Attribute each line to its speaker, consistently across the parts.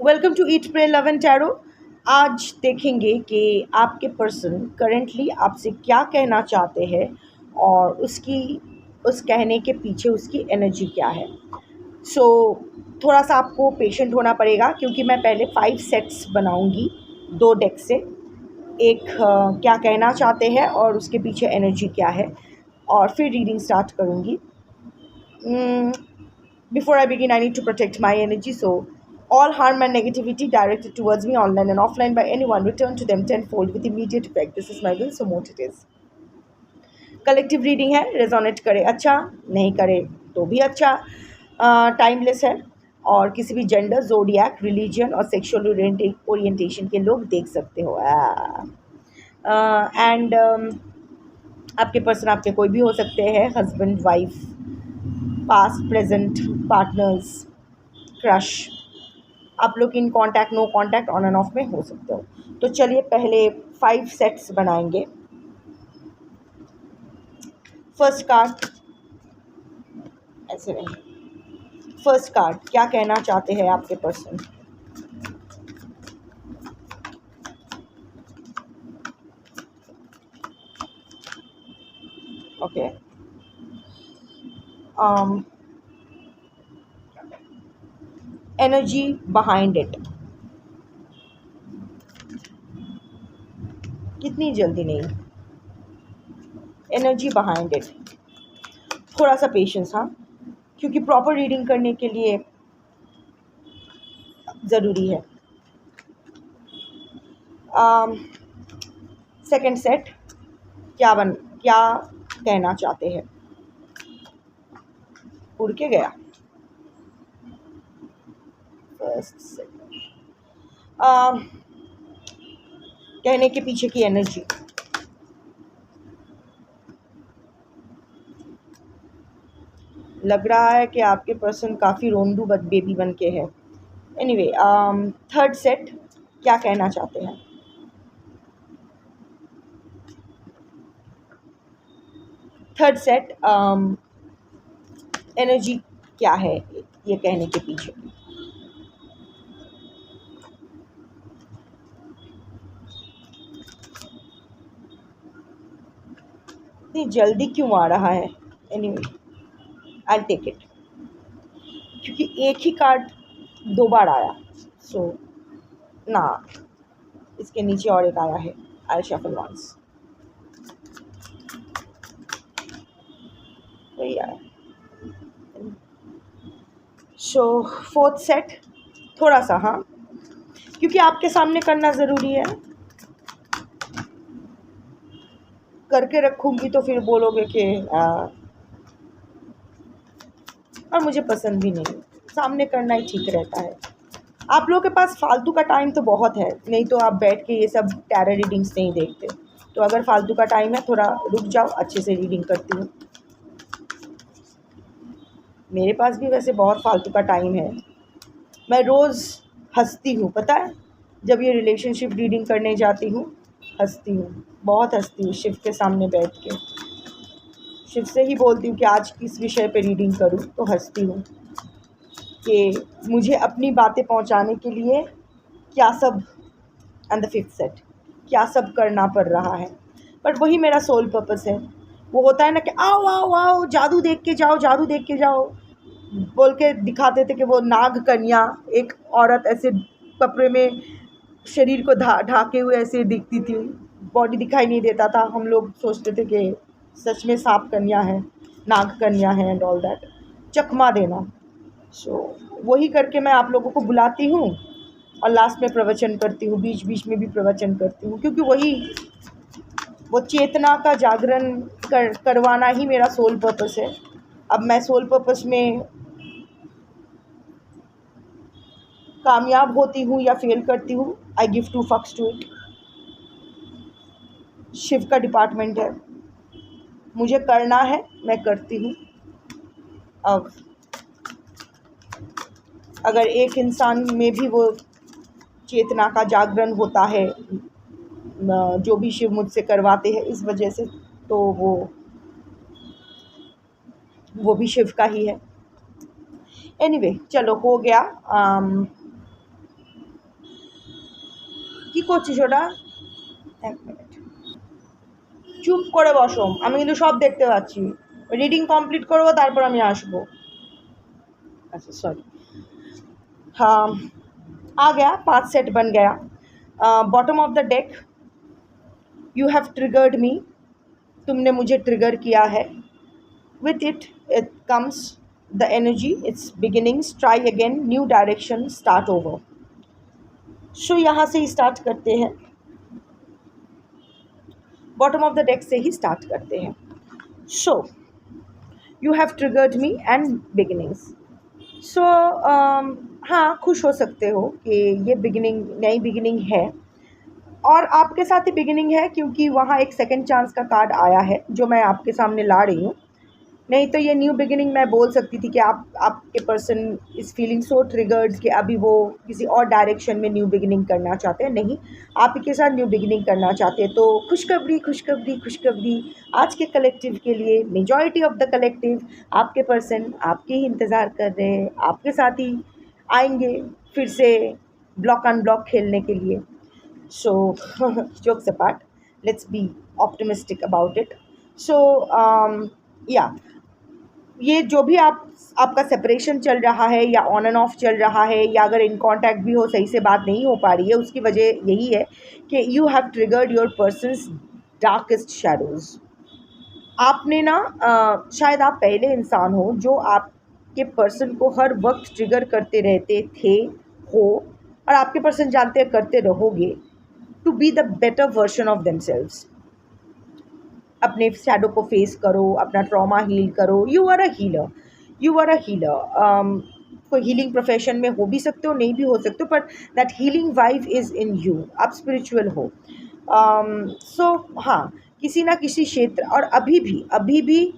Speaker 1: Welcome to Eat Pray Love and tarot. आज देखेंगे कि आपके पर्सन करेंटली आपसे क्या कहना चाहते हैं और उस कहने के पीछे उसकी एनर्जी क्या है। सो थोड़ा सा आपको पेशेंट होना पड़ेगा क्योंकि मैं पहले 5 सेट्स बनाऊंगी 2 डेक से। एक क्या कहना चाहते हैं और उसके पीछे एनर्जी क्या है, और फिर रीडिंग स्टार्ट करूँगी। Before I begin, I need to protect my energy. So, all harm and negativity directed towards me, online and offline, by anyone, return to them tenfold with immediate effect. This is my will, so mote it is. Collective reading है, resonate करे अच्छा, नहीं करे तो भी अच्छा। Timeless है और किसी भी जेंडर, जोडियक, रिलीजन और सेक्सुअल ओरिएंटेशन के लोग देख सकते हो। एंड आपके पर्सन आपके कोई भी हो सकते हैं, husband, wife, past, present, partners, crush. आप लोग in contact, no contact, on and off में हो सकते हो। तो चलिए पहले 5 सेट्स बनाएंगे। फर्स्ट कार्ड ऐसे रहेंगे। फर्स्ट कार्ड क्या कहना चाहते हैं आपके person. Okay, energy behind it. कितनी जल्दी नहीं, एनर्जी बिहाइंड इट। थोड़ा सा पेशेंस, हाँ, क्योंकि प्रॉपर रीडिंग करने के लिए ज़रूरी है। सेकंड सेट क्या कहना चाहते हैं। उड़ के गया फर्स्ट सेट। कहने के पीछे की एनर्जी। लग रहा है कि आपके पर्सन काफ़ी रोंदू बेबी बन के है। एनीवे, थर्ड सेट क्या कहना चाहते हैं। थर्ड सेट एनर्जी क्या है ये कहने के पीछे। इतनी जल्दी क्यों आ रहा है। एनीवे, आई टेक इट, क्योंकि एक ही कार्ड 2 बार आया। सो ना, इसके नीचे और एक आया है। आई शफल वंस, वही आया। सो फोर्थ सेट थोड़ा सा, हाँ, क्योंकि आपके सामने करना ज़रूरी है। करके रखूँगी तो फिर बोलोगे कि और मुझे पसंद भी नहीं। सामने करना ही ठीक रहता है। आप लोगों के पास फालतू का टाइम तो बहुत है, नहीं तो आप बैठ के ये सब टैरो रीडिंग्स नहीं देखते। तो अगर फालतू का टाइम है, थोड़ा रुक जाओ, अच्छे से रीडिंग करती हूँ। मेरे पास भी वैसे बहुत फालतू का टाइम है। मैं रोज़ हंसती हूँ, पता है, जब ये रिलेशनशिप रीडिंग करने जाती हूँ हंसती हूँ, बहुत हंसती हूँ। शिव के सामने बैठ के शिव से ही बोलती हूँ कि आज किस विषय पे रीडिंग करूँ, तो हंसती हूँ कि मुझे अपनी बातें पहुँचाने के लिए क्या सब, एंड द फिफ्थ सेट, क्या सब करना पड़ रहा है। बट वही मेरा सोल पर्पस है। वो होता है ना कि आओ आओ आओ, जादू देख के जाओ, जादू देख के जाओ, बोल के दिखाते थे कि वो नाग कन्या, एक औरत ऐसे कपड़े में शरीर को ढाके हुए ऐसे दिखती थी, बॉडी दिखाई नहीं देता था। हम लोग सोचते थे कि सच में सांप कन्या है, नाग कन्या है, एंड ऑल दैट, चकमा देना। सो वही करके मैं आप लोगों को बुलाती हूँ और लास्ट में प्रवचन करती हूँ, बीच बीच में भी प्रवचन करती हूँ, क्योंकि वो चेतना का जागरण करवाना ही मेरा सोल पर्पस है। अब मैं सोल पर्पस में कामयाब होती हूँ या फेल करती हूँ, आई गिव 2 फक्स टू इट। शिव का डिपार्टमेंट है, मुझे करना है, मैं करती हूँ। अब अगर एक इंसान में भी वो चेतना का जागरण होता है, जो भी शिव मुझसे करवाते हैं इस वजह से, तो वो भी शिव का ही है। एनीवे, चलो हो गया। কি করছিস ওটা? এক মিনিট, চুপ করে বসো, আমি কিন্তু সব দেখতে পাচ্ছি। রিডিং কমপ্লিট করবো তারপর আমি আসবো। अच्छा सॉरी। हाँ, आ गया, 5 सेट बन गया। Bottom of the deck, you have triggered me, तुमने मुझे ट्रिगर किया है। With it it comes the energy, it's beginnings, try again, new direction, start over. So यहाँ से ही स्टार्ट करते हैं, बॉटम ऑफ द डेक से ही स्टार्ट करते हैं। So you have triggered me and beginnings. So हाँ, खुश हो सकते हो कि ये बिगिनिंग, नई बिगिनिंग है, और आपके साथ ही बिगिनिंग है क्योंकि वहाँ एक सेकंड चांस का कार्ड आया है जो मैं आपके सामने ला रही हूँ। नहीं तो ये न्यू बिगिनिंग मैं बोल सकती थी कि आपके person is feeling so triggered कि अभी वो किसी और डायरेक्शन में न्यू बिगिनिंग करना चाहते हैं। नहीं, आप ही के साथ न्यू बिगिनिंग करना चाहते हैं। तो खुशखबरी खुशखबरी खुशखबरी आज के कलेक्टिव के लिए, मेजॉरिटी ऑफ द कलेक्टिव, आपके पर्सन आपके ही इंतज़ार कर रहे हैं, आपके साथ ही आएंगे फिर से ब्लॉक अनब्लॉक खेलने के लिए। So, jokes apart, let's be optimistic about it. So, yeah, ये जो भी आपका सेपरेशन चल रहा है या ऑन एंड ऑफ चल रहा है, या अगर इन कांटेक्ट भी हो, सही से बात नहीं हो पा रही है, उसकी वजह यही है कि you have triggered your persons darkest shadows. आपने ना शायद आप पहले इंसान हो जो आपके पर्सन को हर वक्त ट्रिगर करते रहते थे, हो, और आपके पर्सन जानते हैं करते रहोगे, to be the better version of themselves. अपने शैडो को फेस करो, अपना ट्रॉमा हील करो। You are a healer, you are a healer. कोई हीलिंग प्रोफेशन में हो भी सकते हो, नहीं भी हो सकते हो, but that healing vibe is in you. आप स्पिरिचुअल हो। सो हाँ, किसी ना किसी क्षेत्र, और अभी भी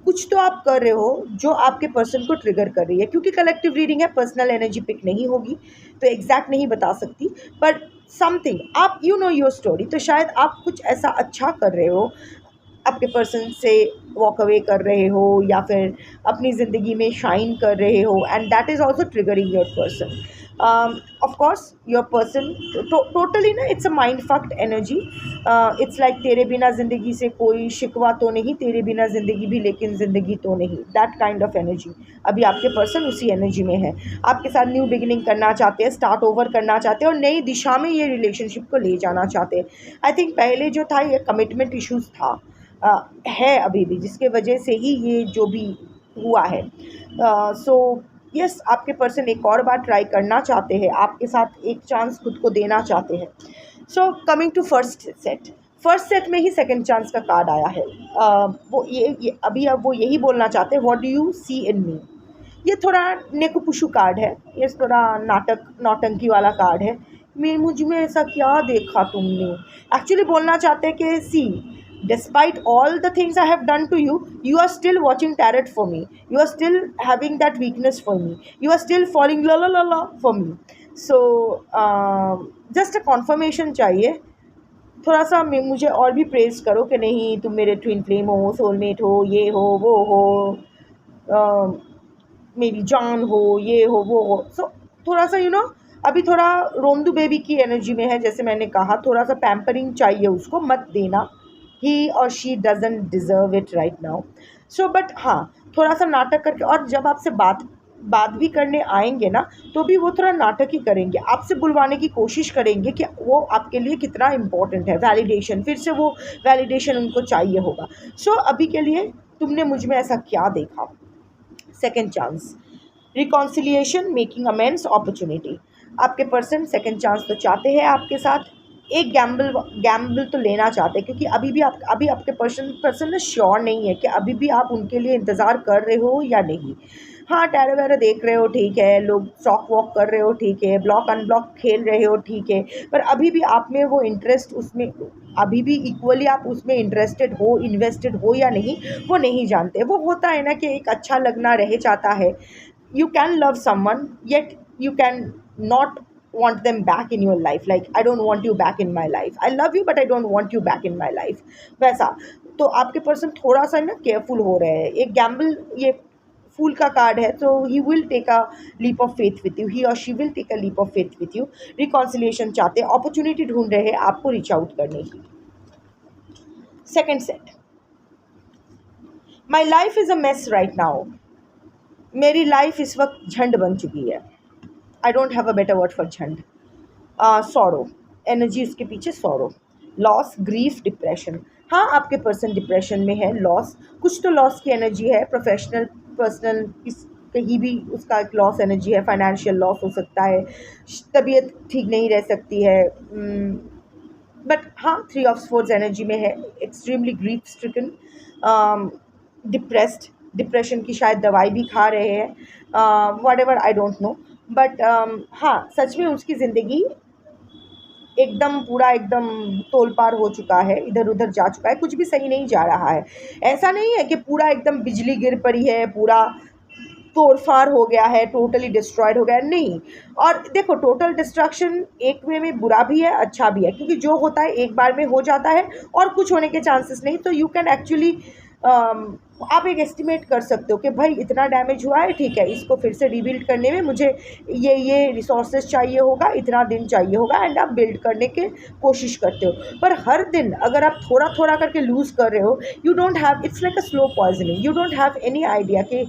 Speaker 1: कुछ तो आप कर रहे हो जो आपके पर्सन को ट्रिगर कर रही है। क्योंकि कलेक्टिव रीडिंग है, पर्सनल एनर्जी पिक नहीं होगी, तो एग्जैक्ट नहीं बता सकती, पर समथिंग, आप यू नो योर स्टोरी, तो शायद आप कुछ ऐसा अच्छा कर रहे हो, आपके पर्सन से वॉक अवे कर रहे हो, या फिर अपनी ज़िंदगी में शाइन कर रहे हो, and that is also triggering your person. Of course your person totally ना, it's a mind fucked energy. It's like तेरे बिना ज़िंदगी से कोई शिकवा तो नहीं, तेरे बिना ज़िंदगी भी लेकिन ज़िंदगी तो नहीं, दैट काइंड ऑफ एनर्जी। अभी आपके पर्सन उसी एनर्जी में है, आपके साथ न्यू बिगिनिंग करना चाहते हैं, स्टार्ट ओवर करना चाहते हैं, और नई दिशा में ये रिलेशनशिप को ले जाना चाहते हैं। आई थिंक पहले जो था ये कमिटमेंट इश्यूज़ था, है अभी भी, जिसके वजह से ही ये जो भी हुआ है। सो यस, आपके पर्सन एक और बार ट्राई करना चाहते हैं, आपके साथ एक चांस खुद को देना चाहते हैं। So coming to first set में ही सेकंड चांस का कार्ड आया है। वो ये अभी अब वो यही बोलना चाहते हैं, व्हाट डू यू सी इन मी। ये थोड़ा नेकुपुशु कार्ड है, ये थोड़ा नौटंकी वाला कार्ड है। मुझ में ऐसा क्या देखा तुमने, एक्चुअली बोलना चाहते हैं कि सी, despite all the things I have done to you, you are still watching tarot for me, you are still having that weakness for me, you are still falling la la la la for me. So just a confirmation चाहिए, थोड़ा सा मुझे और भी praise करो कि नहीं, तुम मेरे ट्विन फ्लेम हो, सोलमेट हो, ये हो वो हो, मेरी जान हो, ये हो वो हो। सो थोड़ा सा अभी थोड़ा रोंदू बेबी की एनर्जी में है, जैसे मैंने कहा, थोड़ा सा पैम्परिंग चाहिए उसको, मत देना, ही और she doesn't deserve it right now. So but हाँ, थोड़ा सा नाटक करके, और जब आपसे बात भी करने आएंगे ना, तो भी वो थोड़ा नाटक ही करेंगे, आपसे बुलवाने की कोशिश करेंगे कि वो आपके लिए कितना इम्पोर्टेंट है, वैलिडेशन, फिर से वो वैलिडेशन उनको चाहिए होगा। सो अभी के लिए तुमने मुझ में ऐसा क्या देखा। Second chance, reconciliation, making amends, opportunity. आपके पर्सन सेकेंड चांस तो चाहते हैं आपके साथ, एक गैम्बल तो लेना चाहते हैं, क्योंकि अभी आपके पर्सन ना श्योर नहीं है कि अभी भी आप उनके लिए इंतज़ार कर रहे हो या नहीं। हाँ, टैरो वैरो देख रहे हो, ठीक है, लोग स्टॉक वॉक कर रहे हो, ठीक है, ब्लॉक अनब्लॉक खेल रहे हो, ठीक है, पर अभी भी आप में वो इंटरेस्ट, उसमें अभी भी इक्वली आप उसमें इंटरेस्टेड हो, इन्वेस्टेड हो या नहीं, वो नहीं जानते। वो होता है ना कि एक अच्छा लगना रह जाता है। You can love someone, yet you can not want them back in your life. Like, I don't want you back in my life, I love you but I don't want you back in my life, वैसा। तो आपके person थोड़ा सा ना careful हो रहे हैं, एक गैम्बल ये फूल का कार्ड है, तो he will take a leap of faith with you, he और she will take a leap of faith with you. Reconciliation चाहते हैं, अपॉर्चुनिटी ढूंढ रहे हैं आपको रीच आउट करने की। Second set, my life is a mess right now. मेरी लाइफ इस वक्त झंड बन चुकी है। I don't have a better word for झंड। सॉरो, एनर्जी उसके पीछे सॉरो, लॉस, ग्रीफ, डिप्रेशन। हाँ, आपके पर्सन डिप्रेशन में है, लॉस, कुछ तो लॉस की एनर्जी है, प्रोफेशनल, पर्सनल, किस कहीं भी उसका एक लॉस एनर्जी है, फाइनेंशियल लॉस हो सकता है, तबीयत ठीक नहीं रह सकती है, बट हाँ, 3 ऑफ स्पोर्ट्स एनर्जी में है, extremely grief stricken, depressed, depression की शायद दवाई भी खा रहे हैं, what ever, I don't no, but हाँ, सच में उसकी ज़िंदगी एकदम पूरा एकदम तोल पार हो चुका है, इधर उधर जा चुका है, कुछ भी सही नहीं जा रहा है। ऐसा नहीं है कि पूरा एकदम बिजली गिर पड़ी है, पूरा तोड़-फाड़ हो गया है, टोटली डिस्ट्रॉयड हो गया है, नहीं। और देखो, टोटल डिस्ट्रक्शन एक वे में बुरा भी है, अच्छा भी है, क्योंकि जो होता है एक बार में हो जाता है और कुछ होने के चांसेस नहीं। तो यू कैन एक्चुअली आप एक एस्टिमेट कर सकते हो कि भाई इतना डैमेज हुआ है, ठीक है, इसको फिर से रीबिल्ड करने में मुझे ये रिसोर्सेज चाहिए होगा, इतना दिन चाहिए होगा, एंड आप बिल्ड करने की कोशिश करते हो। पर हर दिन अगर आप थोड़ा थोड़ा करके लूज़ कर रहे हो, you don't have, it's like a slow poisoning, you don't have any idea कि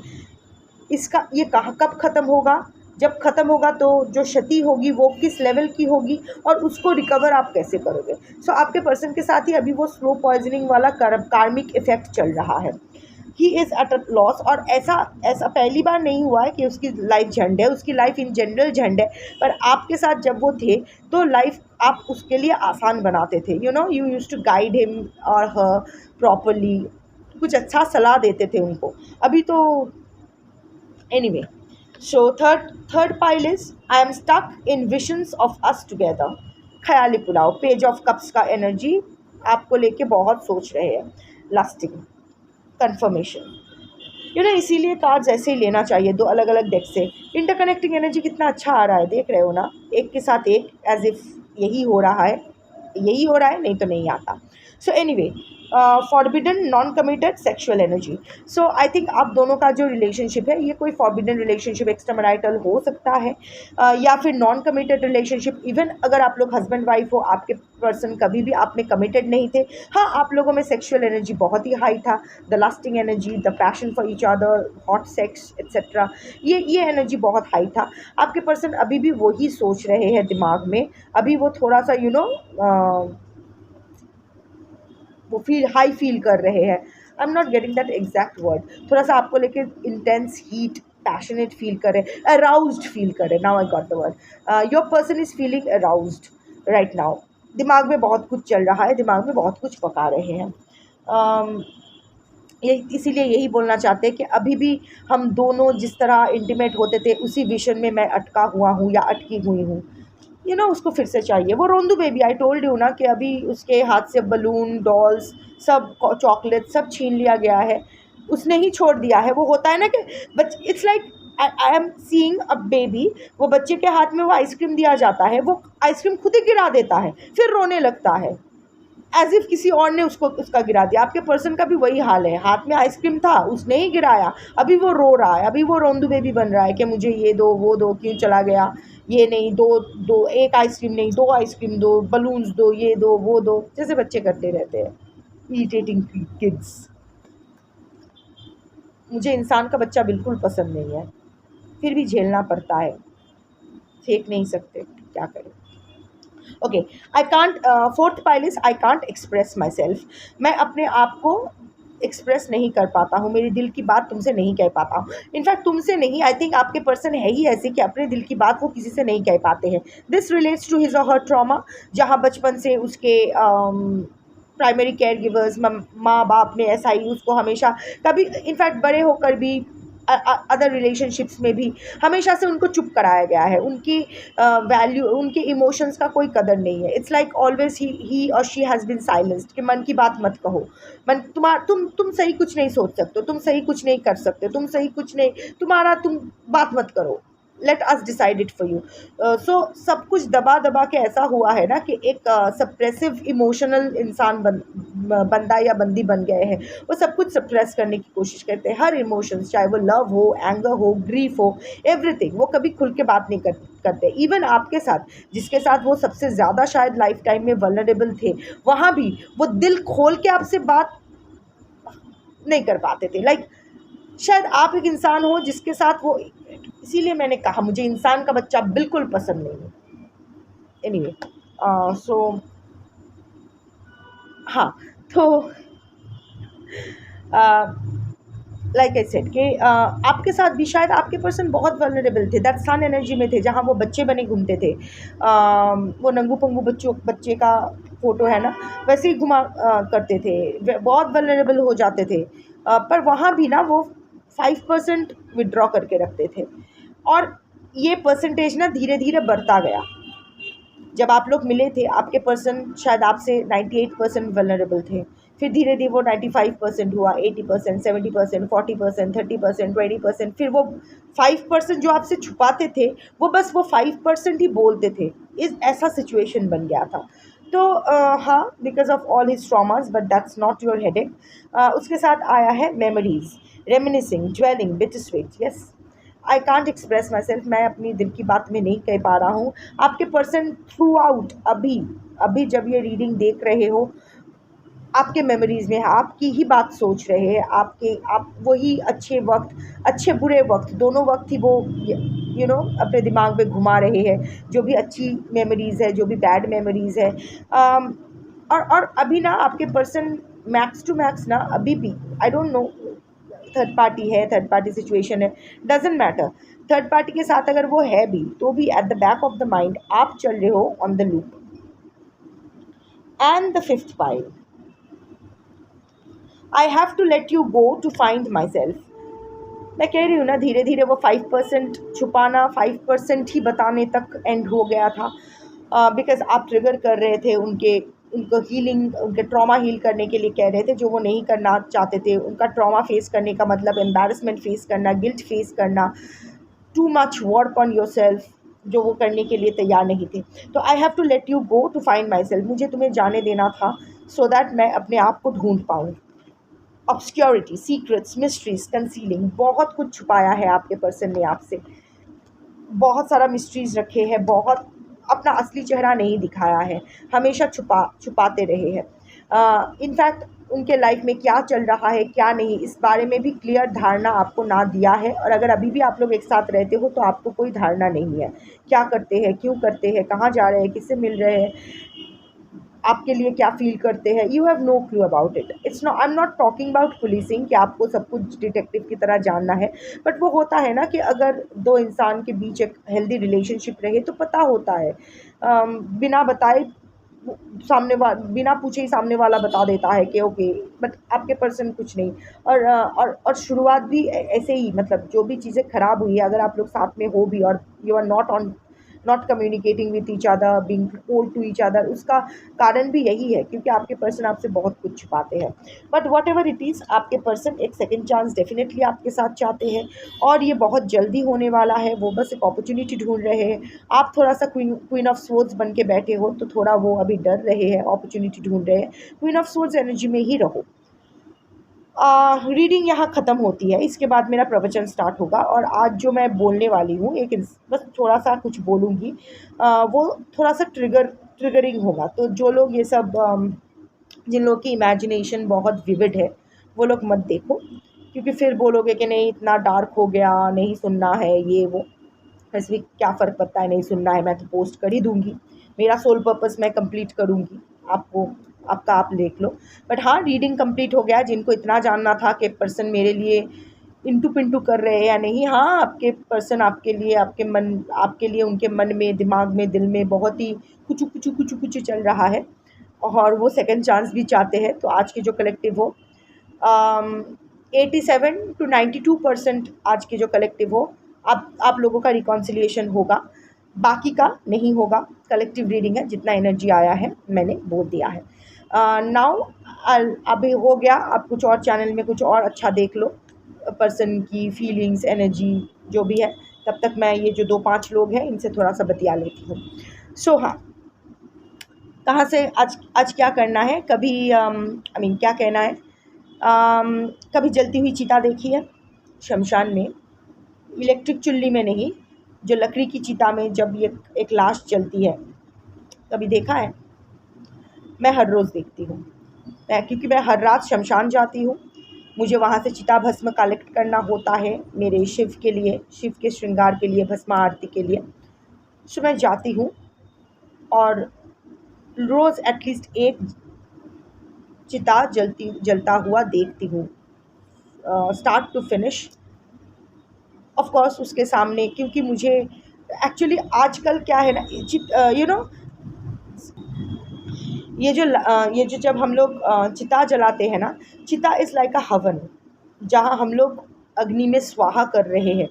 Speaker 1: इसका ये कहाँ कब ख़त्म होगा, जब ख़त्म होगा तो जो क्षति होगी वो किस लेवल की होगी, और उसको रिकवर आप कैसे करोगे। सो आपके पर्सन के साथ ही अभी वो स्लो पॉइजनिंग वाला कार्मिक इफ़ेक्ट चल रहा है। He is at a loss, और ऐसा ऐसा पहली बार नहीं हुआ है कि उसकी लाइफ झंड है, उसकी लाइफ इन जनरल झंड है, पर आपके साथ जब वो थे तो लाइफ आप उसके लिए आसान बनाते थे, you know, you used to guide him और हर प्रॉपरली, कुछ अच्छा सलाह देते थे उनको। अभी तो anyway, so third pile is I am stuck in visions of us together। Khyali pulao, page of cups का एनर्जी आपको लेके बहुत सोच रहे हैं, लास्टिंग, कंफर्मेशन, यू नो, इसीलिए कार्ड्स ऐसे ही लेना चाहिए, दो अलग अलग डेक से। इंटरकनेक्टिंग एनर्जी कितना अच्छा आ रहा है, देख रहे हो ना, एक के साथ एक, एज इफ यही हो रहा है, यही हो रहा है, नहीं तो नहीं आता। So anyway, forbidden non committed sexual energy. So I think आप दोनों का जो रिलेशनशिप है, ये कोई फॉरबिडन रिलेशनशिप, एक्स्ट्रामैरिटल हो सकता है, या फिर नॉन कमिटेड रिलेशनशिप। इवन अगर आप लोग हस्बैंड वाइफ हो, आपके पर्सन कभी भी आप में कमिटेड नहीं थे, हाँ, आप लोगों में सेक्सुअल एनर्जी बहुत ही हाई था, the lasting energy, the passion for each other, hot sex etcetera, ये एनर्जी बहुत हाई था। आपके पर्सन अभी भी वही सोच रहे हैं दिमाग में, अभी वो थोड़ा सा यू नो वो हाई फील कर रहे हैं। आई am not getting that exact word, थोड़ा सा आपको लेके इंटेंस हीट, पैशनेट फील कर रहे, अराउज्ड फील कर रहे। Now I got the word, your person is feeling aroused right now. दिमाग में बहुत कुछ चल रहा है, दिमाग में बहुत कुछ पका रहे हैं। ये इसीलिए यही बोलना चाहते हैं कि अभी भी हम दोनों जिस तरह इंटीमेट होते थे, उसी विशन में मैं अटका हुआ हूँ या अटकी हुई हूँ, यू नो, उसको फिर से चाहिए। वो रोंदू बेबी, आई टोल्ड यू ना कि अभी उसके हाथ से बलून, डॉल्स, सब चॉकलेट सब छीन लिया गया है, उसने ही छोड़ दिया है। वो होता है ना कि it's like I am seeing a baby, वो बच्चे के हाथ में वो आइसक्रीम दिया जाता है, वो आइसक्रीम खुद ही गिरा देता है, फिर रोने लगता है, एज इफ़ किसी और ने उसका गिरा दिया। आपके पर्सन का भी वही हाल है, हाथ में आइसक्रीम था, उसने ही गिराया, अभी वो रो रहा है, अभी वो रोंदू बेबी बन रहा है कि मुझे ये दो, वो दो, क्यों चला गया, ये नहीं, दो, एक आइसक्रीम नहीं, 2 आइसक्रीम दो, बलून्स दो, ये दो, वो दो, जैसे बच्चे करते रहते हैं, इरिटेटिंग किड्स। मुझे इंसान का बच्चा बिल्कुल पसंद नहीं है, फिर भी झेलना पड़ता है, फेंक नहीं सकते, क्या करें। Okay, I can't, fourth pile is I can't express my self. मैं अपने आप को एक्सप्रेस नहीं कर पाता हूँ, मेरी दिल की बात तुमसे नहीं कह पाता हूँ। इनफैक्ट तुमसे नहीं, आई थिंक आपके पर्सन है ही ऐसे कि अपने दिल की बात वो किसी से नहीं कह पाते हैं। दिस रिलेट्स टू हिज और हर ट्रॉमा, जहाँ बचपन से उसके प्राइमरी केयर गिवर्स, माँ बाप ने ऐसा ही उसको हमेशा, कभी इनफैक्ट बड़े होकर भी अदर रिलेशनशिप्स में भी हमेशा से उनको चुप कराया गया है, उनकी वैल्यू, उनके इमोशंस का कोई कदर नहीं है। इट्स लाइक ऑलवेज ही और शी हैज़ बिन साइलेंस्ड कि मन की बात मत कहो, मन तुम सही कुछ नहीं सोच सकते हो, तुम सही कुछ नहीं कर सकते, तुम सही कुछ नहीं, तुम बात मत करो, let us decide it for you. So सब कुछ दबा दबा के ऐसा हुआ है ना कि एक सप्रेसिव इमोशनल इंसान बंदा या बंदी बन गए हैं, वो सब कुछ सप्रेस करने की कोशिश करते हैं। हर इमोशंस, चाहे वो लव हो, एंगर हो, ग्रीफ हो, एवरीथिंग, वो कभी खुल के बात नहीं करते। इवन आपके साथ, जिसके साथ वो सबसे ज़्यादा शायद लाइफ टाइम में वल्नरेबल थे, वहाँ भी वो दिल खोल के आपसे बात नहीं कर पाते थे। लाइक शायद आप एक इंसान हो जिसके साथ वो, इसीलिए मैंने कहा मुझे इंसान का बच्चा बिल्कुल पसंद नहीं है। एनीवे, सो हाँ, तो लाइक आई सेड कि आपके साथ भी शायद आपके पर्सन बहुत वल्नरेबल थे, दैट सन एनर्जी में थे, जहाँ वो बच्चे बने घूमते थे। वो नंगू पंगू बच्चे का फ़ोटो है ना, वैसे ही घुमा करते थे, बहुत वल्नरेबल हो जाते थे। पर वहाँ भी ना वो 5% विड्रॉ करके रखते थे, और ये परसेंटेज ना धीरे धीरे बढ़ता गया। जब आप लोग मिले थे, आपके पर्सन शायद आपसे 98% वल्नरेबल थे, फिर धीरे धीरे वो 95% हुआ, 80%, 70%, 40%, 30%, 20%, फिर वो 5% जो आपसे छुपाते थे, वो बस वो 5% ही बोलते थे। इस ऐसा सिचुएशन बन गया था। तो हाँ, because of all his traumas, but that's not your headache. उसके साथ आया है memories, reminiscing, dwelling, bitter sweet. Yes, I can't express my self, मैं अपनी दिल की बात में नहीं कह पा रहा हूँ। आपके पर्सन थ्रू आउट अभी अभी जब ये रीडिंग देख रहे हो, आपके मेमोरीज़ में है, आपकी ही बात सोच रहे हैं, आप वही अच्छे वक्त, अच्छे बुरे वक्त, दोनों वक्त ही वो अपने दिमाग में घुमा रहे हैं, जो भी अच्छी मेमोरीज़ है, जो भी बैड मेमोरीज़ है। और अभी ना आपके पर्सन मैक्स टू मैक्स ना, अभी भी I don't know, third party है, थर्ड पार्टी सिचुएशन है, डजेंट मैटर। थर्ड पार्टी के साथ अगर वो है भी, तो भी at the back of the mind आप चल रहे हो on the loop. And the fifth pile, I have to let you go to find myself. मैं कह रही हूँ ना, धीरे धीरे वो 5% छुपाना, 5% ही बताने तक एंड हो गया था। बिकॉज आप ट्रिगर कर रहे थे उनको हीलिंग, उनके ट्रॉमा हील करने के लिए कह रहे थे, जो वो नहीं करना चाहते थे। उनका ट्रॉमा फेस करने का मतलब एम्बैरसमेंट फेस करना, गिल्ट फेस करना, too much work on yourself, जो वो करने के लिए तैयार नहीं थे। तो I have to let you go to find myself, मुझे तुम्हें जाने देना था, सो दैट मैं अपने आप को ढूंढ पाऊँ। ऑब्सक्योरिटी, सीक्रेट्स, मिस्ट्रीज, कंसीलिंग, बहुत कुछ छुपाया है आपके पर्सन ने आपसे, बहुत सारा मिस्ट्रीज रखे हैं, बहुत अपना असली चेहरा नहीं दिखाया है, हमेशा छुपाते रहे हैं। इनफैक्ट उनके लाइफ में क्या चल रहा है, क्या नहीं, इस बारे में भी क्लियर धारणा आपको ना दिया है। और अगर अभी भी आप लोग एक साथ रहते हो, तो आपको कोई धारणा नहीं है, क्या करते हैं, क्यों करते हैं, कहाँ जा रहे हैं, किससे मिल रहे हैं, आपके लिए क्या फ़ील करते हैं। You have no clue about it. It's not, I am not talking about policing कि आपको सब कुछ डिटेक्टिव की तरह जानना है, बट वो होता है ना कि अगर दो इंसान के बीच एक हेल्दी रिलेशनशिप रहे, तो पता होता है, बिना बताए बिना पूछे ही सामने वाला बता देता है कि ओके, बट आपके पर्सन कुछ नहीं। और शुरुआत भी ऐसे ही, मतलब जो भी चीज़ें ख़राब हुई है, अगर आप लोग साथ में हो भी और you are not communicating with each other, being cold to each other, उसका कारण भी यही है, क्योंकि आपके पर्सन आपसे बहुत कुछ छुपाते हैं। But what ever it is, आपके पर्सन एक सेकेंड चांस डेफिनेटली आपके साथ चाहते हैं, और ये बहुत जल्दी होने वाला है। वो बस एक अपॉर्चुनिटी ढूंढ रहे हैं। आप थोड़ा सा क्वीन ऑफ सोर्ड्स बन के बैठे हो, तो थोड़ा वो अभी डर रहे हैं, अपॉर्चुनिटी ढूंढ रहे हैं। क्वीन ऑफ सोर्ड्स एनर्जी में ही रहो। रीडिंग यहाँ ख़त्म होती है, इसके बाद मेरा प्रवचन स्टार्ट होगा। और आज जो मैं बोलने वाली हूँ, बस थोड़ा सा कुछ बोलूँगी, वो थोड़ा सा ट्रिगरिंग होगा। तो जो लोग ये सब, जिन लोगों की इमेजिनेशन बहुत विविड है, वो लोग मत देखो, क्योंकि फिर बोलोगे कि नहीं इतना डार्क हो गया, नहीं सुनना है, ये वो। वैसे भी क्या फ़र्क पड़ता है, नहीं सुनना है, मैं तो पोस्ट कर ही दूँगी, मेरा सोल पर्पस मैं कंप्लीट करूँगी, आपको आपका आप देख लो। बट हाँ, रीडिंग कंप्लीट हो गया। जिनको इतना जानना था कि पर्सन मेरे लिए इंटू पिंटू कर रहे हैं या नहीं, हाँ, आपके पर्सन आपके लिए उनके मन में, दिमाग में, दिल में बहुत ही कुछ कुछ कुछ कुछ चल रहा है, और वो सेकंड चांस भी चाहते हैं। तो आज के जो कलेक्टिव हो, 87 to 92% आज के जो कलेक्टिव हो, आप लोगों का रिकॉन्सिलिएशन होगा, बाकी का नहीं होगा। कलेक्टिव रीडिंग है, जितना एनर्जी आया है मैंने बोल दिया है। नाउ अभी हो गया, आप कुछ और चैनल में कुछ और अच्छा देख लो, पर्सन की फीलिंग्स, एनर्जी जो भी है। तब तक मैं ये जो 2-5 लोग हैं, इनसे थोड़ा सा बतिया लेती हूँ। सो हाँ, कहाँ से आज आज क्या करना है, कभी क्या कहना है, कभी जलती हुई चिता देखी है शमशान में, इलेक्ट्रिक चुल्ली में नहीं, जो लकड़ी की चिता में जब ये एक लाश जलती है, कभी देखा है? मैं हर रोज़ देखती हूँ। क्योंकि मैं हर रात शमशान जाती हूँ, मुझे वहाँ से चिता भस्म कलेक्ट करना होता है मेरे शिव के लिए, शिव के श्रृंगार के लिए, भस्म आरती के लिए। सो मैं जाती हूँ और रोज़ एटलीस्ट एक चिता जलता हुआ देखती हूँ, start to finish. Of course उसके सामने, क्योंकि मुझे एक्चुअली आजकल क्या है ना, यू नो, ये जो जब हम लोग चिता जलाते हैं ना, चिता इज़ लाइक अ हवन, जहाँ हम लोग अग्नि में स्वाहा कर रहे हैं।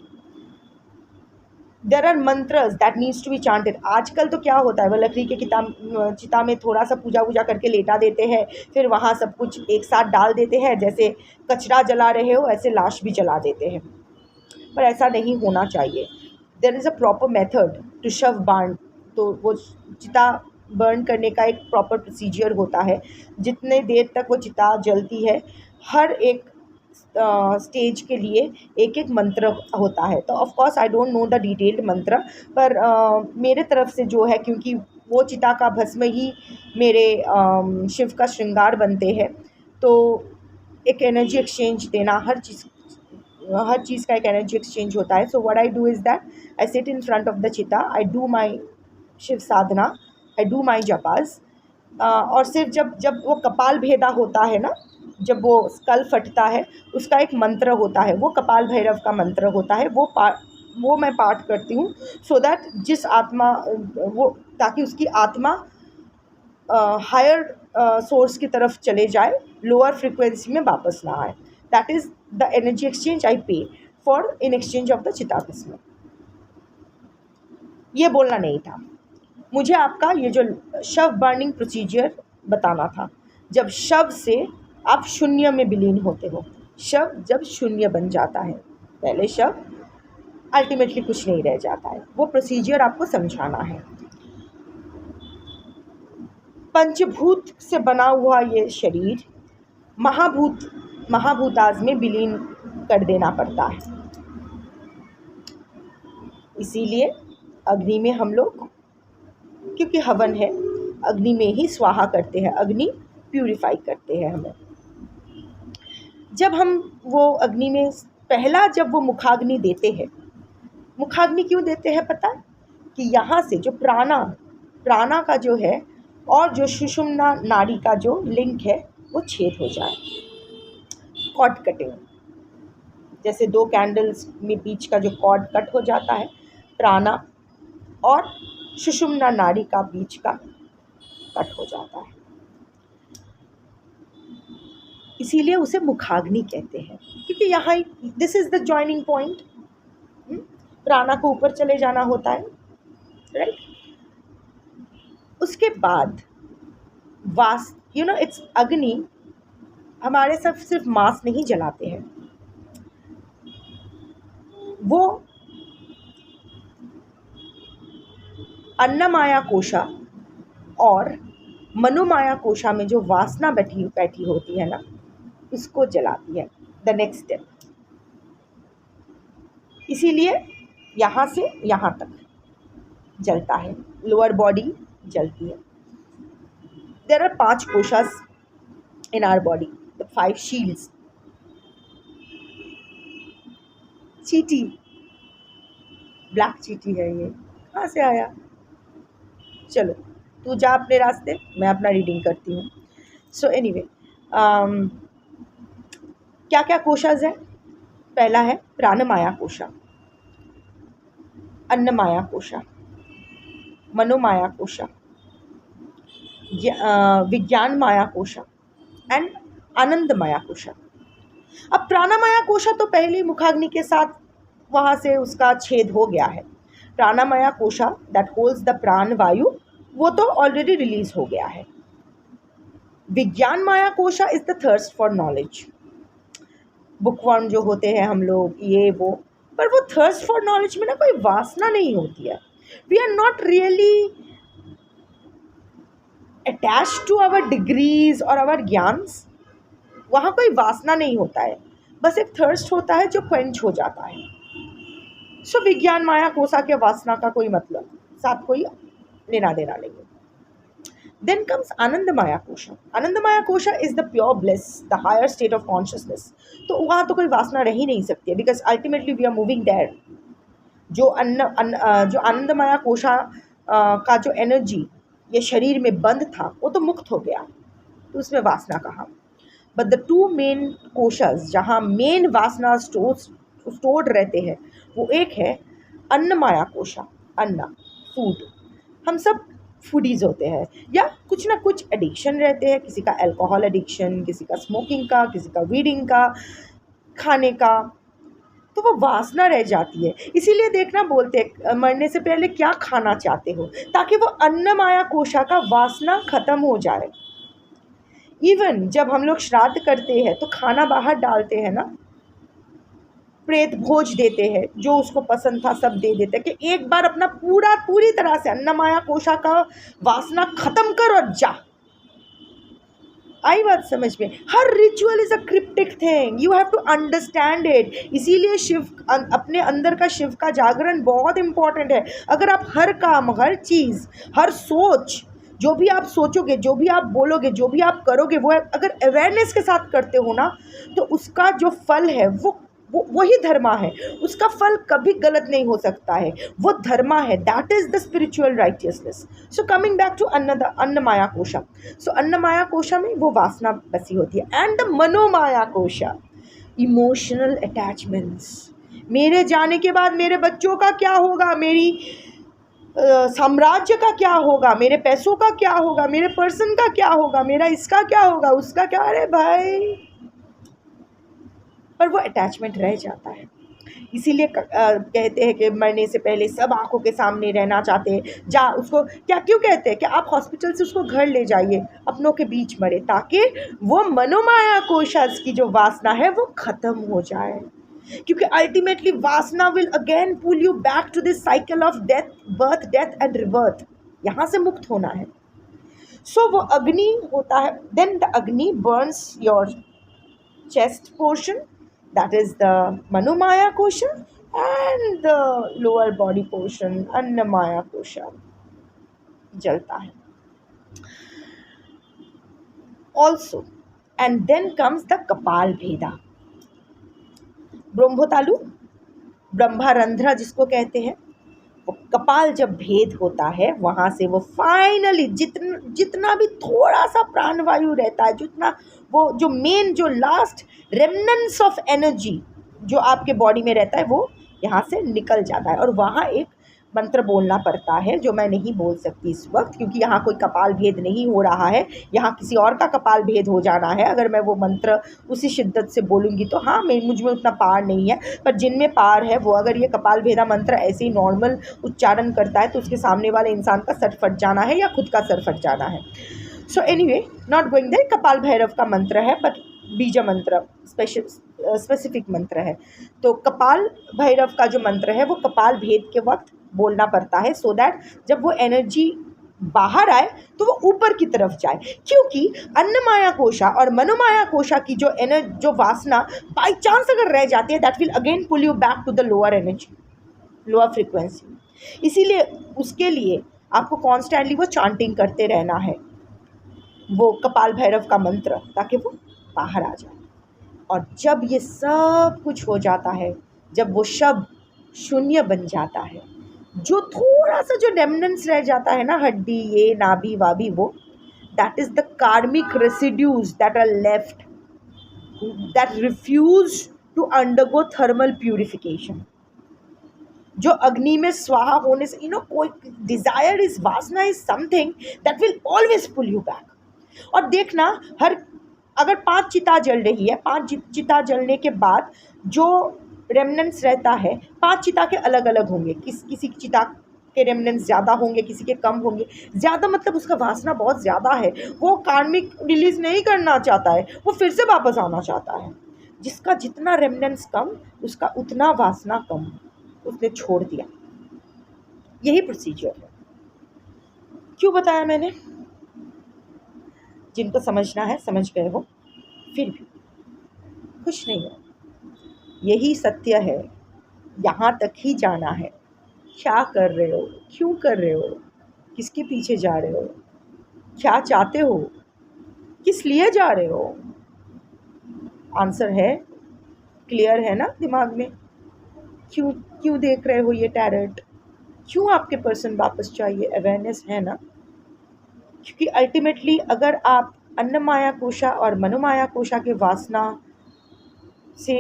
Speaker 1: There are mantras that needs to be chanted. आजकल तो क्या होता है, वह लकड़ी के चिता में थोड़ा सा पूजा वूजा करके लेटा देते हैं, फिर वहाँ सब कुछ एक साथ डाल देते हैं, जैसे कचरा जला रहे हो ऐसे लाश भी जला देते हैं, पर ऐसा नहीं होना चाहिए। There is a proper method to shav burn. तो वो चिता बर्न करने का एक प्रॉपर प्रोसीजर होता है। जितने देर तक वो चिता जलती है, हर एक स्टेज के लिए एक एक मंत्र होता है। तो of course I don't know the detailed मंत्र, पर मेरे तरफ से जो है, क्योंकि वो चिता का भस्म ही मेरे शिव का श्रृंगार बनते हैं, तो एक एनर्जी एक्सचेंज देना, हर चीज़ का एक एनर्जी एक्सचेंज होता है। So what I do is that I sit in front of the chita, I do my Shiv sadhana, I do my japas. और सिर्फ जब जब वो कपाल भेदा होता है ना, जब वो स्कल फटता है, उसका एक मंत्र होता है, वो कपाल भैरव का मंत्र होता है, वो मैं पाठ करती हूँ, सो दैट जिस आत्मा वो, ताकि उसकी आत्मा हायर सोर्स की तरफ चले जाए, लोअर फ्रिक्वेंसी में वापस ना आए। That is the energy exchange I pay for in exchange of the chita bhasma. ये बोलना नहीं था मुझे, आपका ये जो शव बर्निंग प्रोसीजर बताना था। जब शव से आप शून्य में विलीन होते हो, शव जब शून्य बन जाता है, पहले शव अल्टीमेटली कुछ नहीं रह जाता है, वो प्रोसीजर आपको समझाना है। पंचभूत से बना हुआ ये शरीर महाभूताज में विलीन कर देना पड़ता है। इसीलिए अग्नि में हम लोग, क्योंकि हवन है, अग्नि में ही स्वाहा करते हैं, अग्नि प्यूरिफाई करते हैं हमें। जब हम वो अग्नि में जब वो मुखाग्नि देते हैं, मुखाग्नि क्यों देते हैं पता है? कि यहाँ से जो प्राणा का जो है और जो सुषुम्ना नाड़ी का जो लिंक है वो छेद हो जाए, कॉर्ड कटिंग, जैसे दो कैंडल्स में बीच का जो कॉर्ड कट हो जाता है, प्राणा और सुषुम्ना नाड़ी का बीच का कट हो जाता है, इसीलिए उसे मुखाग्नि कहते हैं। क्योंकि यहाँ this is the joining point, प्राणा को ऊपर चले जाना होता है, राइट। उसके बाद वास, इट्स अग्नि। हमारे सब सिर्फ मांस नहीं जलाते हैं, वो अन्नमाया कोशा और मनोमाया कोशा में जो वासना बैठी होती है ना, उसको जलाती है, द नेक्स्ट स्टेप। इसीलिए यहाँ से यहाँ तक जलता है, लोअर बॉडी जलती है। There are 5 koshas in our body, the 5 shields. चीटी, ब्लैक चीटी है ये, कहाँ से आया? चलो तू जा अपने रास्ते, मैं अपना रीडिंग करती हूँ। सो एनीवे, क्या क्या कोशास है? पहला है प्राणमाया कोशा, अन्नमाया कोशा, मनोमाया कोशा, विज्ञान माया कोशा एंड आनंदमाया कोशा। अब प्राणमाया कोशा तो पहले मुखाग्नि के साथ वहाँ से उसका छेद हो गया है। प्राणमाया कोशा दैट होल्ड्स द प्राण वायु, वो तो ऑलरेडी रिलीज हो गया है। Vigyan maya kosha is the thirst for knowledge. Bookworm जो होते हैं हम लोग, ये वो, पर वो थर्स्ट फॉर नॉलेज में ना कोई वासना नहीं होती है। We are not really attach to our degrees और आवर ज्ञान्स, वहाँ कोई वासना नहीं होता है, बस एक थर्स्ट होता है जो क्वेंच हो जाता है। सो विज्ञान माया कोसा के वासना का कोई मतलब साथ कोई लेना देना नहीं है। Then comes Anandamaya Kosha. Anandamaya Kosha is the pure bliss, the higher state of consciousness. तो वहाँ तो कोई वासना रह ही नहीं सकती है, because ultimately we are moving there. जो आनंदमया कोशा का जो एनर्जी ये शरीर में बंद था वो तो मुक्त हो गया, तो उसमें वासना कहाँ। बट द टू मेन कोशास जहाँ मेन वासना स्टोर्ड रहते हैं वो एक है अन्नमाया कोशा, अन्न फूड। हम सब फूडीज होते हैं या कुछ ना कुछ एडिक्शन रहते हैं, किसी का अल्कोहल एडिक्शन, किसी का स्मोकिंग का, किसी का रीडिंग का, खाने का, तो वो वासना रह जाती है। इसीलिए देखना बोलते हैं मरने से पहले क्या खाना चाहते हो, ताकि वो अन्नमाया कोशा का वासना खत्म हो जाए। इवन जब हम लोग श्राद्ध करते हैं तो खाना बाहर डालते हैं ना, प्रेत भोज देते हैं, जो उसको पसंद था सब दे देते हैं कि एक बार अपना पूरी तरह से अन्नमाया कोशा का वासना खत्म कर और जा। आई बात समझ में? हर ritual is a cryptic thing, you have to understand it. इसीलिए शिव अपने अंदर का शिव का जागरण बहुत इंपॉर्टेंट है। अगर आप हर काम, हर चीज़, हर सोच, जो भी आप सोचोगे, जो भी आप बोलोगे, जो भी आप करोगे, वो अगर अवेयरनेस के साथ करते हो ना, तो उसका जो फल है वो वही धर्मा है। उसका फल कभी गलत नहीं हो सकता है, वो धर्मा है। That is the spiritual righteousness. So coming back to annamaya kosha, so अन्नमाया कोशा में वो वासना बसी होती है। And the manomaya kosha, emotional attachments. मेरे जाने के बाद मेरे बच्चों का क्या होगा, मेरी साम्राज्य का क्या होगा, मेरे पैसों का क्या होगा, मेरे पर्सन का क्या होगा, मेरा इसका क्या होगा, उसका क्या। अरे भाई, पर वो अटैचमेंट रह जाता है। इसीलिए कहते हैं कि मरने से पहले सब आंखों के सामने रहना चाहते हैं। जा उसको क्या क्यों कहते हैं कि आप हॉस्पिटल से उसको घर ले जाइए, अपनों के बीच मरे, ताकि वो मनोमाया कोशस की जो वासना है वो खत्म हो जाए। क्योंकि ultimately vasana will again pull you back to this cycle of death, birth, death and rebirth. यहाँ से मुक्त होना है। सो वो अग्नि होता है। देन द अग्नि Burns your chest portion, that is the Manomaya kosha, and the lower body portion, Annamaya kosha, जलता है also. And then comes the Kapal Bheda, ब्रह्मोतालु, ब्रह्मारंध्र जिसको कहते हैं, वो कपाल जब भेद होता है वहाँ से वो फाइनली जितना भी थोड़ा सा प्राणवायु रहता है, जितना वो जो मेन जो लास्ट रेमनेंट्स ऑफ एनर्जी जो आपके बॉडी में रहता है वो यहाँ से निकल जाता है। और वहाँ एक मंत्र बोलना पड़ता है जो मैं नहीं बोल सकती इस वक्त, क्योंकि यहाँ कोई कपाल भेद नहीं हो रहा है, यहाँ किसी और का कपाल भेद हो जाना है। अगर मैं वो मंत्र उसी शिद्दत से बोलूँगी तो हाँ, मुझ में उतना पार नहीं है, पर जिनमें पार है वो अगर ये कपाल भेदा मंत्र ऐसे ही नॉर्मल उच्चारण करता है तो उसके सामने वाले इंसान का सर फट जाना है या खुद का सर फट जाना है। So anyway, not going there. Kapal Bhairav का मंत्र है, बट बीज मंत्र स्पेसिफिक मंत्र है। तो कपाल भैरव का जो मंत्र है वो कपाल भेद के वक्त बोलना पड़ता है, सो दैट जब वो एनर्जी बाहर आए तो वो ऊपर की तरफ जाए। क्योंकि अन्नमाया कोशा और मनोमाया कोशा की जो वासना बाई चांस अगर रह जाती है, that will again pull you back to the lower energy, lower frequency. इसीलिए उसके लिए आपको कॉन्स्टेंटली वो चांटिंग करते रहना है, वो कपाल भैरव का मंत्र, ताकि वो बाहर आ जाए। और जब ये सब कुछ हो जाता है, जब वो शब्द शून्य बन जाता है, जो थोड़ा सा जो रेमनेंट्स रह जाता है ना, हड्डी, ये नाभि वाभि, वो that is the karmic residues that are left, that refuse to undergo thermal purification. जो अग्नि में स्वाहा होने से कोई desire is vasana is something that will always pull you back. और देखना, अगर 5 चिता जल रही है, 5 चिता जलने के बाद जो रेमनेंट्स रहता है, 5 चिता के अलग अलग होंगे। किसी चिता के रेमनेंट्स ज़्यादा होंगे, किसी के कम होंगे। ज़्यादा मतलब उसका वासना बहुत ज़्यादा है, वो कार्मिक रिलीज़ नहीं करना चाहता है, वो फिर से वापस आना चाहता है। जिसका जितना रेमनेंट्स कम, उसका उतना वासना कम, उसने छोड़ दिया। यही प्रोसीजर है। क्यों बताया मैंने? जिनको समझना है समझ गए हो, फिर भी खुश नहीं हो। यही सत्य है, यहाँ तक ही जाना है। क्या कर रहे हो, क्यों कर रहे हो, किसके पीछे जा रहे हो, क्या चाहते हो, किस लिए जा रहे हो? आंसर है, क्लियर है ना दिमाग में? क्यों क्यों देख रहे हो ये टैरेट? क्यों आपके पर्सन वापस चाहिए? अवेयरनेस है ना? क्योंकि अल्टीमेटली अगर आप अन्नमाया कोशा और मनोमाया कोशा के वासना से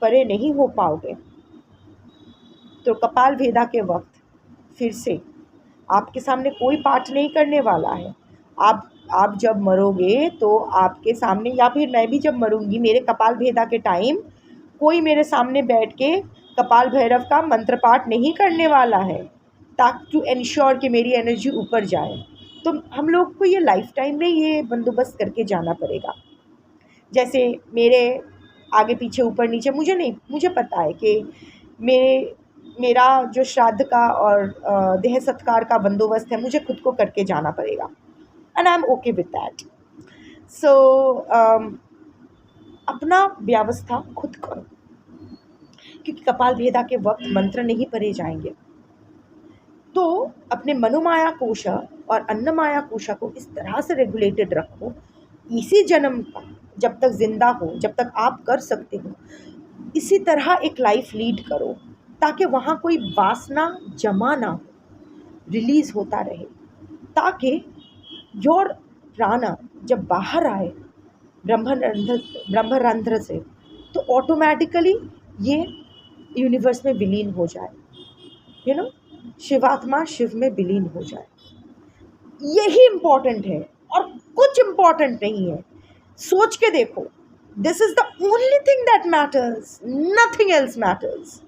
Speaker 1: परे नहीं हो पाओगे तो कपाल भेदा के वक्त फिर से आपके सामने कोई पाठ नहीं करने वाला है। आप जब मरोगे तो आपके सामने, या फिर मैं भी जब मरूंगी, मेरे कपाल भेदा के टाइम कोई मेरे सामने बैठ के कपाल भैरव का मंत्र पाठ नहीं करने वाला है, ताकि टू एंश्योर कि मेरी एनर्जी ऊपर जाए। तो हम लोग को ये लाइफ टाइम में ये बंदोबस्त करके जाना पड़ेगा। जैसे मेरे आगे पीछे ऊपर नीचे मुझे पता है कि मेरा जो श्राद्ध का और देह सत्कार का बंदोबस्त है मुझे खुद को करके जाना पड़ेगा, and I am okay with that. So अपना व्यवस्था खुद करो, क्योंकि कपाल भेदा के वक्त मंत्र नहीं पढ़े जाएंगे। तो अपने मनोमाया कोशा और अन्नमाया कोशा को इस तरह से रेगुलेटेड रखो, इसी जन्म का जब तक जिंदा हो, जब तक आप कर सकते हो, इसी तरह एक लाइफ लीड करो, ताकि वहाँ कोई वासना जमा ना हो, रिलीज होता रहे, ताकि योर प्राणा जब बाहर आए ब्रह्मरंध्र से तो ऑटोमेटिकली ये यूनिवर्स में विलीन हो जाए, शिवात्मा शिव में विलीन हो जाए। यही इम्पॉर्टेंट है और कुछ इम्पॉर्टेंट नहीं है। सोच के देखो, this is the only thing that matters, nothing else matters.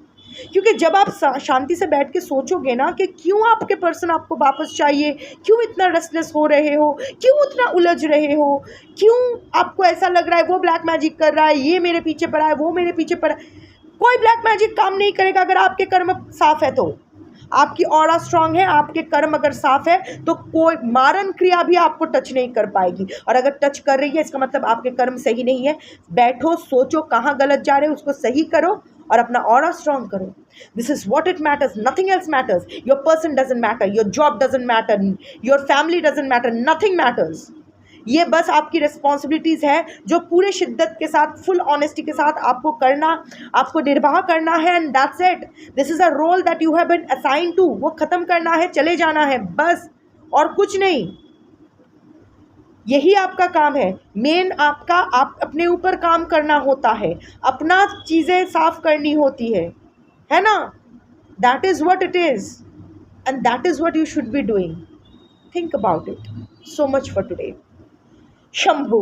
Speaker 1: क्योंकि जब आप शांति से बैठ के सोचोगे ना कि क्यों आपके पर्सन आपको वापस चाहिए, क्यों इतना रेस्टलेस हो रहे हो, क्यों इतना उलझ रहे हो, क्यों आपको ऐसा लग रहा है वो ब्लैक मैजिक कर रहा है, ये मेरे पीछे पड़ा है, वो मेरे पीछे पड़ा है, कोई ब्लैक मैजिक काम नहीं करेगा। अगर आपके कर्म साफ है तो, आपकी ऑरा स्ट्रांग है, आपके कर्म अगर साफ है तो कोई मारण क्रिया भी आपको टच नहीं कर पाएगी। और अगर टच कर रही है इसका मतलब आपके कर्म सही नहीं है। बैठो, सोचो कहाँ गलत जा रहे हो, उसको सही करो और अपना ऑरा स्ट्रांग करो। This is what it matters, nothing else matters. Your person doesn't matter, your job doesn't matter, your family doesn't matter, nothing matters. ये बस आपकी रिस्पॉन्सिबिलिटीज़ है जो पूरे शिद्दत के साथ, फुल ऑनेस्टी के साथ आपको करना, आपको निर्वाह करना है, and that's it. This is a role that you have been assigned to. वो ख़त्म करना है, चले जाना है बस, और कुछ नहीं। यही आपका काम है। मेन आपका, आप अपने ऊपर काम करना होता है, अपना चीज़ें साफ करनी होती है ना? That is what it is, and that is what you should be doing. Think about it. So much for today. Shambhu.